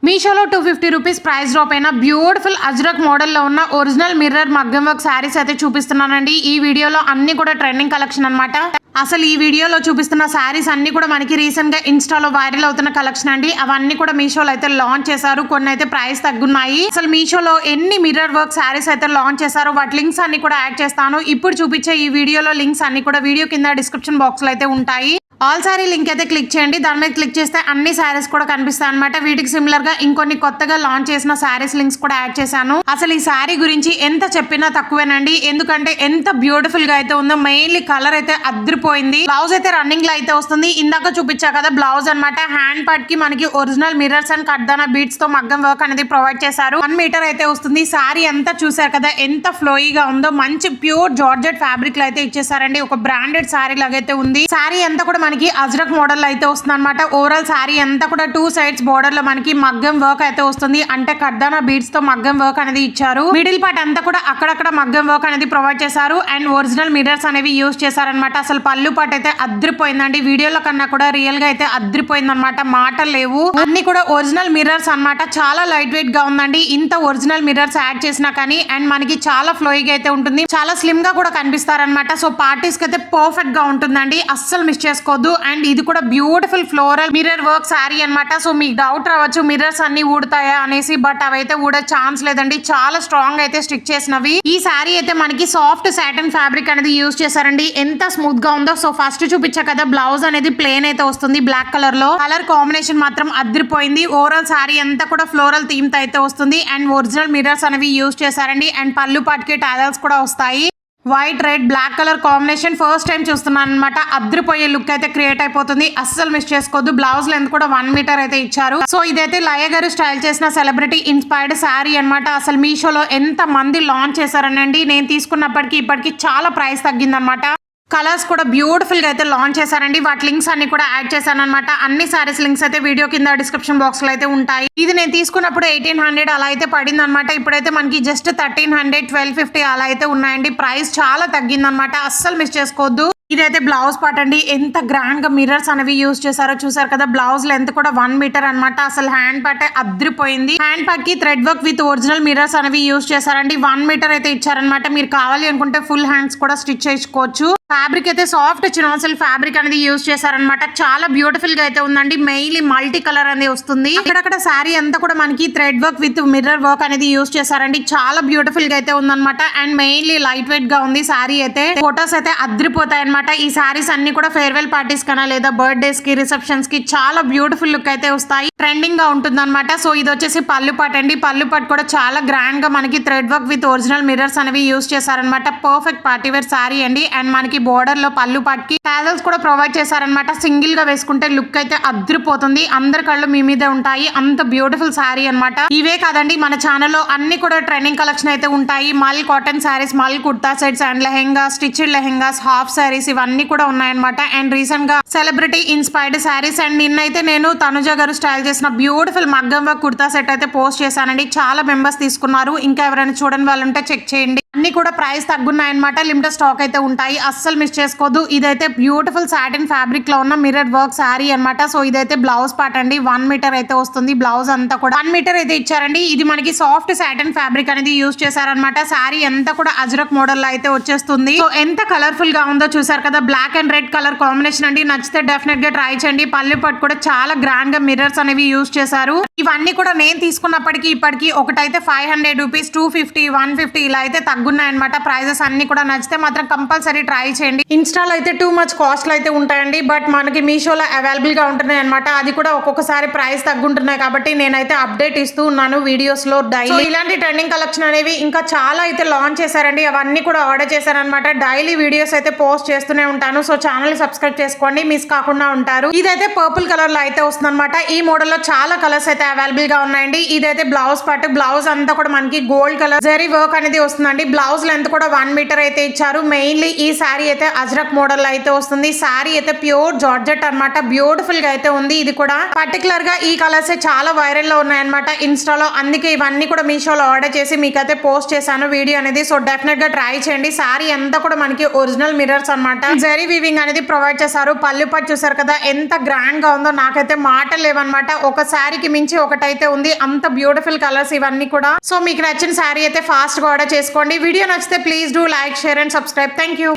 మీషోలో 250 rupees price drop అయిన beautiful ajrak మోడల్లో ఉన్న ఒరిజినల్ మిర్రర్ మగ్గం వర్క్ శారీస్ అయితే చూపిస్తున్నానండి. ఈ వీడియోలో అన్ని కూడా ట్రెండింగ్ కలెక్షన్ అన్నమాట. అసలు ఈ వీడియోలో చూపిస్తున్న శారీస్ అన్ని కూడా మనకి రీసెంట్ గా ఇన్స్టాలో వైరల్ అవుతున్న కలెక్షన్ అండి. అవన్నీ కూడా మీషోలో అయితే లాంచ్ చేశారు. కొన్ని అయితే ప్రైస్ తగ్గున్నాయి. అసలు మీషోలో ఎన్ని మిర్రర్ వర్క్ శారీస్ అయితే లాంచ్ చేశారో వాటి లింక్స్ అన్ని కూడా యాడ్ చేస్తాను. ఇప్పుడు చూపించే ఈ వీడియోలో లింక్స్ అన్ని కూడా వీడియో కింద డిస్క్రిప్షన్ బాక్స్ లో అయితే ఉంటాయి. ఆల్ సారీ లింక్ అయితే క్లిక్ చేయండి. దాని మీద క్లిక్ చేస్తే అన్ని శారీస్ కూడా కనిపిస్తాయి అనమాట. వీటికి సిమిలర్ గా ఇంకొన్ని కొత్తగా లాంచ్ చేసిన శారీస్ లింక్స్ కూడా యాడ్ చేశాను. అసలు ఈ శారీ గురించి ఎంత చెప్పినా తక్కువేనండి. ఎందుకంటే ఎంత బ్యూటిఫుల్ గా అయితే ఉందో. మెయిన్లీ కలర్ అయితే అద్రిపోయింది. బ్లౌజ్ అయితే రన్నింగ్ లో అయితే వస్తుంది. ఇందాక చూపించా కదా బ్లౌజ్ అనమాట. హ్యాండ్ పార్ట్ కి మనకి ఒరిజినల్ మిర్రర్స్ అండ్ కడ్దానా బీడ్స్ తో మగ్గం వర్క్ అనేది ప్రొవైడ్ చేశారు. 1 మీటర్ అయితే వస్తుంది. శారీ అంతా చూసారు కదా ఎంత ఫ్లోయిగా ఉందో. మంచి ప్యూర్ జార్జెట్ ఫ్యాబ్రిక్ లో అయితే ఇచ్చేసారండి. ఒక బ్రాండెడ్ శారీ లాగైతే ఉంది. శారీ అంతా కూడా మనకి అజ్రక్ మోడల్ అయితే వస్తుంది అనమాట. ఓవరాల్ శారీ అంతా కూడా 2 సైడ్స్ బోర్డర్ లో మనకి మగ్గం వర్క్ అయితే వస్తుంది. అంటే కడ్దానా బీడ్స్ తో మగ్గం వర్క్ అనేది ఇచ్చారు. మిడిల్ పార్ట్ అంతా కూడా అక్కడక్కడ మగ్గం వర్క్ అనేది ప్రొవైడ్ చేశారు. అండ్ ఒరిజినల్ మిర్రర్స్ అనేవి యూజ్ చేశారనమాట. అసలు పళ్ళు పార్ట్ అయితే అద్రిపోయిందండి. వీడియోలో కన్నా కూడా రియల్ గా అయితే అద్రిపోయింది అనమాట. మాటలు లేవు. అన్ని కూడా ఒరిజినల్ మిర్రర్స్ అనమాట. చాలా లైట్ వెయిట్ గా ఉందండి. ఇంత ఒరిజినల్ మిర్రర్స్ యాడ్ చేసినా కానీ అండ్ మనకి చాలా ఫ్లోయిగా అయితే ఉంటుంది. చాలా స్లిమ్ గా కూడా కనిపిస్తారనమాట. సో పార్టీస్ కి అయితే పర్ఫెక్ట్ గా ఉంటుందండి. అస్సలు మిస్ చేసుకోవద్దు. అండ్ ఇది కూడా beautiful floral mirror work sari అనమాట. సో మీకు డౌట్ రావచ్చు మిర్రర్స్ అన్ని ఊడతాయా అనేసి. బట్ అవైతే ఊడే ఛాన్స్ లేదండి. చాలా స్ట్రాంగ్ అయితే స్టిక్ చేసినవి. ఈ శారీ అయితే మనకి సాఫ్ట్ సాటిన్ ఫ్యాబ్రిక్ అనేది యూజ్ చేశారండి. ఎంత స్మూత్ గా ఉందో. సో ఫస్ట్ చూపించా కదా బ్లౌజ్ అనేది ప్లేన్ అయితే వస్తుంది బ్లాక్ కలర్ లో. కలర్ కాంబినేషన్ మాత్రం అద్రిపోయింది. ఓవరాల్ శారీ అంతా కూడా ఫ్లోరల్ థీమ్ తో అయితే వస్తుంది. అండ్ ఒరిజినల్ మిర్రర్స్ అనేవి యూజ్ చేశారండి. అండ్ పళ్ళు పాటికి టాజల్స్ కూడా వస్తాయి. White red black colour combination first time చూస్తున్నాను అనమాట. అద్రిపోయే లుక్ అయితే క్రియేట్ అయిపోతుంది. అస్సలు మిస్ చేసుకోవద్దు. బ్లౌజ్ లెంత్ కూడా 1 మీటర్ అయితే ఇచ్చారు. సో ఇదైతే లయ గారు స్టైల్ చేసిన సెలబ్రిటీ ఇన్స్పైర్డ్ శారీ అనమాట. అసలు మీషోలో ఎంత మంది లాంచ్ చేశారనండి. నేను తీసుకున్నప్పటికీ ఇప్పటికి చాలా ప్రైస్ తగ్గిందనమాట. కలర్స్ కూడా బ్యూటిఫుల్ గా అయితే లాంచ్ చేశారండి. వాటి లింక్స్ అన్ని కూడా యాడ్ చేశాను అనమాట. అన్ని సారీస్ లింక్స్ అయితే వీడియో కింద డిస్క్రిప్షన్ బాక్స్ లో అయితే ఉంటాయి. ఇది నేను తీసుకున్నప్పుడు 1800 అలా అయితే పడింది అనమాట. ఇప్పుడైతే మనకి జస్ట్ 1300 1250 అలా అయితే ఉన్నాయండి. ప్రైస్ చాలా తగ్గిందనమాట. అస్సలు మిస్ చేసుకోవద్దు. ఇదైతే బ్లౌజ్ పార్ట్ అండి. ఎంత గ్రాండ్ గా మిర్రర్స్ అనేవి యూజ్ చేశారో చూసారు కదా. బ్లౌజ్ లెంత్ కూడా 1 మీటర్ అనమాట. అసలు హ్యాండ్ పార్ట్ అద్రిపోయింది. హ్యాండ్ పార్ట్ కి thread work with original mirrors అనేవి యూజ్ చేశారండి. 1 మీటర్ అయితే ఇచ్చారనమాట. మీరు కావాలి అనుకుంటే ఫుల్ హ్యాండ్స్ కూడా స్టిచ్ చేసుకోవచ్చు. ఫ్యాబ్రిక్ అయితే సాఫ్ట్ చినాసిల్ ఫ్యాబ్రిక్ అనేది యూజ్ చేశారనమాట. చాలా బ్యూటిఫుల్ గా అయితే ఉందండి. మెయిన్లీ మల్టీ కలర్ అనేది వస్తుంది. అక్కడక్కడ శారీ అంతా కూడా మనకి thread work with mirror work అనేది యూజ్ చేశారండి. చాలా బ్యూటిఫుల్ గా అయితే ఉందన్నమాట. అండ్ మెయిన్లీ లైట్ వెయిట్ గా ఉంది శారీ అయితే. ఫొటోస్ అయితే అద్రిపోతాయి అనమాట. ఈ శారీస్ అన్ని కూడా ఫేర్వెల్ పార్టీస్ కన్నా లేదా బర్త్డేస్ కి రిసెప్షన్స్ కి చాలా బ్యూటిఫుల్ లుక్ అయితే వస్తాయి. ట్రెండింగ్ గా ఉంటుంది అనమాట. సో ఇది వచ్చేసి పళ్ళు పాట్ అండి. పళ్ళు పాట్ కూడా చాలా గ్రాండ్ గా మనకి thread work with original mirrors అనేవి యూజ్ చేశారనమాట. పర్ఫెక్ట్ పార్టీ వేర్ శారీ అండి. అండ్ మనకి బోర్డర్ లో పళ్ళు పాట్కి టాజల్స్ కూడా ప్రొవైడ్ చేశారనమాట. సింగిల్ గా వేసుకుంటే లుక్ అయితే అద్రిపోతుంది. అందరి కళ్ళు మీ మీదే ఉంటాయి. అంత బ్యూటిఫుల్ శారీ అనమాట. ఇవే కాదండి మన ఛానల్లో అన్ని కూడా ట్రెండింగ్ కలెక్షన్ అయితే ఉంటాయి. మల్ కాటన్ శారీస్, మల్ kurta sets and lehenga, stitched lehengas, half saris ఇవన్నీ కూడా ఉన్నాయన్నమాట. అండ్ రీసెంట్ గా సెలబ్రిటీ ఇన్స్పైర్డ్ శారీస్ అండ్ నిన్నైతే నేను తనుజ గారు స్టైల్ చేసిన బ్యూటిఫుల్ మగ్గం వర్క్ కుర్తా సెట్ అయితే పోస్ట్ చేశానండి. చాలా మెంబర్స్ తీసుకున్నారు. ఇంకా ఎవరైనా చూడని వాళ్ళు ఉంటే చెక్ చేయండి. అన్ని కూడా ప్రైస్ తగ్గున్నాయన్నమాట. లిమిటెడ్ స్టాక్ అయితే ఉంటాయి. అస్సలు మిస్ చేసుకోవద్దు. ఇదైతే బ్యూటిఫుల్ సాటిన్ ఫ్యాబ్రిక్ లో ఉన్న మిర్రర్ వర్క్ శారీ అనమాట. సో ఇదైతే బ్లౌజ్ పార్ట్ అండి. 1 మీటర్ అయితే వస్తుంది. బ్లౌజ్ అంతా కూడా 1 మీటర్ అయితే ఇచ్చారండి. ఇది మనకి సాఫ్ట్ సాటిన్ ఫ్యాబ్రిక్ అనేది యూజ్ చేశారనమాట. శారీ అంతా కూడా అజ్రక్ మోడల్ లో అయితే వచ్చేస్తుంది. సో ఎంత కలర్ఫుల్ గా ఉందో చూసారు కదా. Black and red colour combination అండి. నచ్చితే డెఫినెట్ గా ట్రై చేయండి. పళ్ళు పార్ట్ కూడా చాలా గ్రాండ్ గా మిర్రర్స్ అనేవి యూజ్ చేశారు. ఇవన్నీ కూడా నేను తీసుకున్నప్పటికీ ఇప్పటికి ఒకటైతే 500 రూపీస్, 250, 150 ఇలా అయితే తగ్గున్నాయన్నమాట. ప్రైజెస్ అన్ని కూడా నచ్చితే మాత్రం కంపల్సరీ ట్రై చేయండి. ఇన్స్టాలో అయితే టూ మచ్ కాస్ట్లు అయితే ఉంటాయండి. బట్ మనకి మీషోలో అవైలబుల్ గా ఉంటున్నాయి అనమాట. అది కూడా ఒక్కొక్కసారి ప్రైస్ తగ్గుంటున్నాయి కాబట్టి నేనైతే అప్డేట్ ఇస్తూ ఉన్నాను వీడియోస్ లో డైలీ. ఇలాంటి ట్రెండింగ్ కలెక్షన్ అనేవి ఇంకా చాలా అయితే లాంచ్ చేశారండి. అవన్నీ కూడా ఆర్డర్ చేశారనమాట. డైలీ వీడియోస్ అయితే పోస్ట్ చేస్తూనే ఉంటాను. సో ఛానల్ సబ్స్క్రైబ్ చేసుకోండి. మిస్ కాకుండా ఉంటారు. ఇదైతే పర్పుల్ కలర్ లో అయితే వస్తుంది అనమాట. ఈ మోడల్ లో చాలా కలర్స్ అయితే అవైలబుల్ గా ఉన్నాయండి. ఇదైతే బ్లౌజ్ పార్ట్. బ్లౌజ్ అంతా కూడా మనకి గోల్డ్ కలర్ జరీ వర్క్ అనేది వస్తుందండి. బ్లౌజ్ లెంత్ కూడా 1 మీటర్ అయితే ఇచ్చారు. మెయిన్లీ ఈ శారీ అయితే అజ్రక్ మోడల్ లో అయితే వస్తుంది. శారీ అయితే ప్యూర్ జార్జెట్ అన్నమాట. బ్యూటిఫుల్ గా అయితే ఉంది. ఇది కూడా పర్టికులర్ గా ఈ కలర్స్ చాలా వైరల్ లో ఉన్నాయన్నమాట ఇన్స్టాలో. అందుకే ఇవన్నీ కూడా మీషోలో ఆర్డర్ చేసి మీకైతే పోస్ట్ చేశాను వీడియో అనేది. సో డెఫినెట్ గా ట్రై చేయండి. శారీ అంతా కూడా మనకి ఒరిజినల్ మిర్రర్స్ అన్నమాట. జరీ వీవింగ్ అనేది ప్రొవైడ్ చేశారు. పళ్ళు పట్టు చూసారు కదా ఎంత గ్రాండ్ గా ఉందో, నాకైతే మాటలు లేవన్నమాట. ఒక శారీకి మించి ఒకటైతే ఉంది. అంత బ్యూటిఫుల్ కలర్స్ ఇవన్నీ కూడా. సో మీకు నచ్చిన శారీ అయితే ఫాస్ట్ గా ఆర్డర్ చేసుకోండి. వీడియో నచ్చితే please do like, share and subscribe. Thank you.